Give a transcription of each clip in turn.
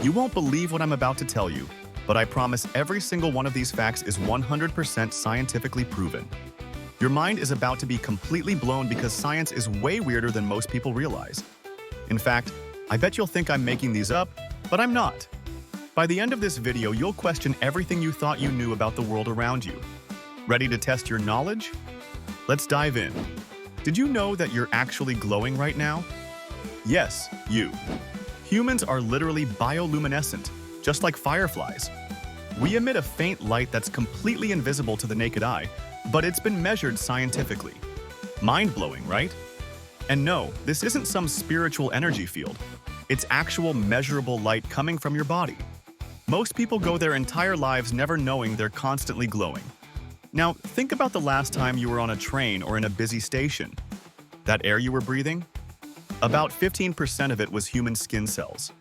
You won't believe what I'm about to tell you, but I promise every single one of these facts is 100% scientifically proven. Your mind is about to be completely blown because science is way weirder than most people realize. In fact, I bet you'll think I'm making these up, but I'm not. By the end of this video, you'll question everything you thought you knew about the world around you. Ready to test your knowledge? Let's dive in. Did you know that you're actually glowing right now? Yes, you. Humans are literally bioluminescent, just like fireflies. We emit a faint light that's completely invisible to the naked eye, but it's been measured scientifically. Mind-blowing, right? And no, this isn't some spiritual energy field. It's actual measurable light coming from your body. Most people go their entire lives never knowing they're constantly glowing. Now, think about the last time you were on a train or in a busy station. That air you were breathing? About 15% of it was human skin cells.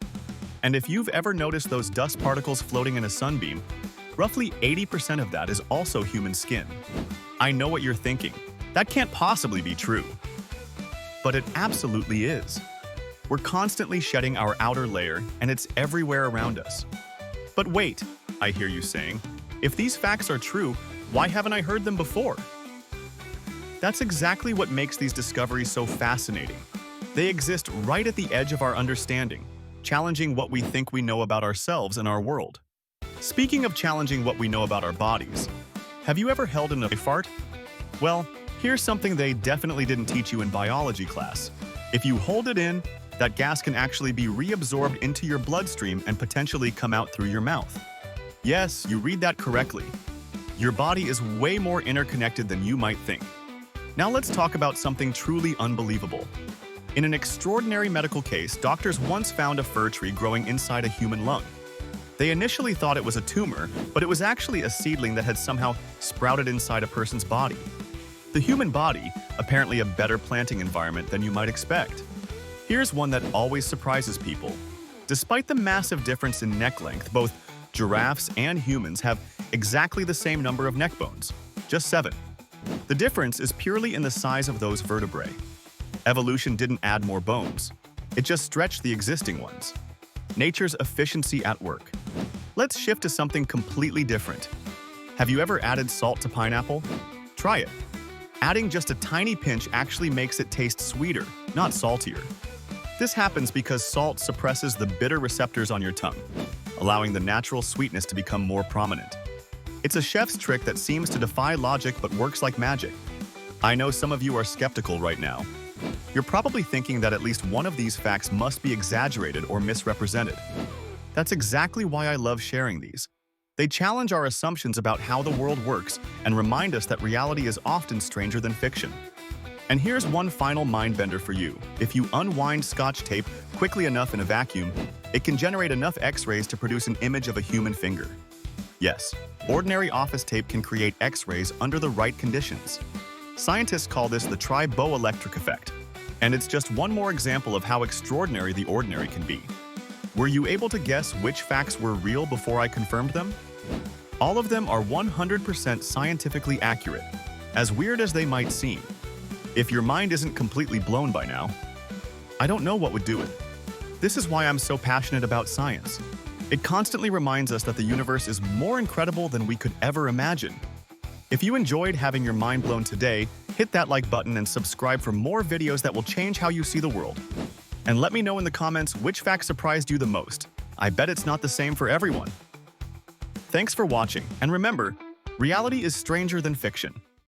And if you've ever noticed those dust particles floating in a sunbeam, roughly 80% of that is also human skin. I know what you're thinking. That can't possibly be true. But it absolutely is. We're constantly shedding our outer layer, and it's everywhere around us. But wait, I hear you saying, if these facts are true, why haven't I heard them before? That's exactly what makes these discoveries so fascinating. They exist right at the edge of our understanding, challenging what we think we know about ourselves and our world. Speaking of challenging what we know about our bodies, have you ever held in a fart? Well, here's something they definitely didn't teach you in biology class. If you hold it in, that gas can actually be reabsorbed into your bloodstream and potentially come out through your mouth. Yes, you read that correctly. Your body is way more interconnected than you might think. Now let's talk about something truly unbelievable. In an extraordinary medical case, doctors once found a fir tree growing inside a human lung. They initially thought it was a tumor, but it was actually a seedling that had somehow sprouted inside a person's body. The human body, apparently a better planting environment than you might expect. Here's one that always surprises people. Despite the massive difference in neck length, both giraffes and humans have exactly the same number of neck bones, just 7. The difference is purely in the size of those vertebrae. Evolution didn't add more bones. It just stretched the existing ones. Nature's efficiency at work. Let's shift to something completely different. Have you ever added salt to pineapple? Try it. Adding just a tiny pinch actually makes it taste sweeter, not saltier. This happens because salt suppresses the bitter receptors on your tongue, allowing the natural sweetness to become more prominent. It's a chef's trick that seems to defy logic but works like magic. I know some of you are skeptical right now. You're probably thinking that at least one of these facts must be exaggerated or misrepresented. That's exactly why I love sharing these. They challenge our assumptions about how the world works and remind us that reality is often stranger than fiction. And here's one final mind-bender for you. If you unwind scotch tape quickly enough in a vacuum, it can generate enough X-rays to produce an image of a human finger. Yes, ordinary office tape can create X-rays under the right conditions. Scientists call this the triboelectric effect. And it's just one more example of how extraordinary the ordinary can be. Were you able to guess which facts were real before I confirmed them? All of them are 100% scientifically accurate, as weird as they might seem. If your mind isn't completely blown by now, I don't know what would do it. This is why I'm so passionate about science. It constantly reminds us that the universe is more incredible than we could ever imagine. If you enjoyed having your mind blown today, hit that like button and subscribe for more videos that will change how you see the world. And let me know in the comments which fact surprised you the most. I bet it's not the same for everyone. Thanks for watching, and remember, reality is stranger than fiction.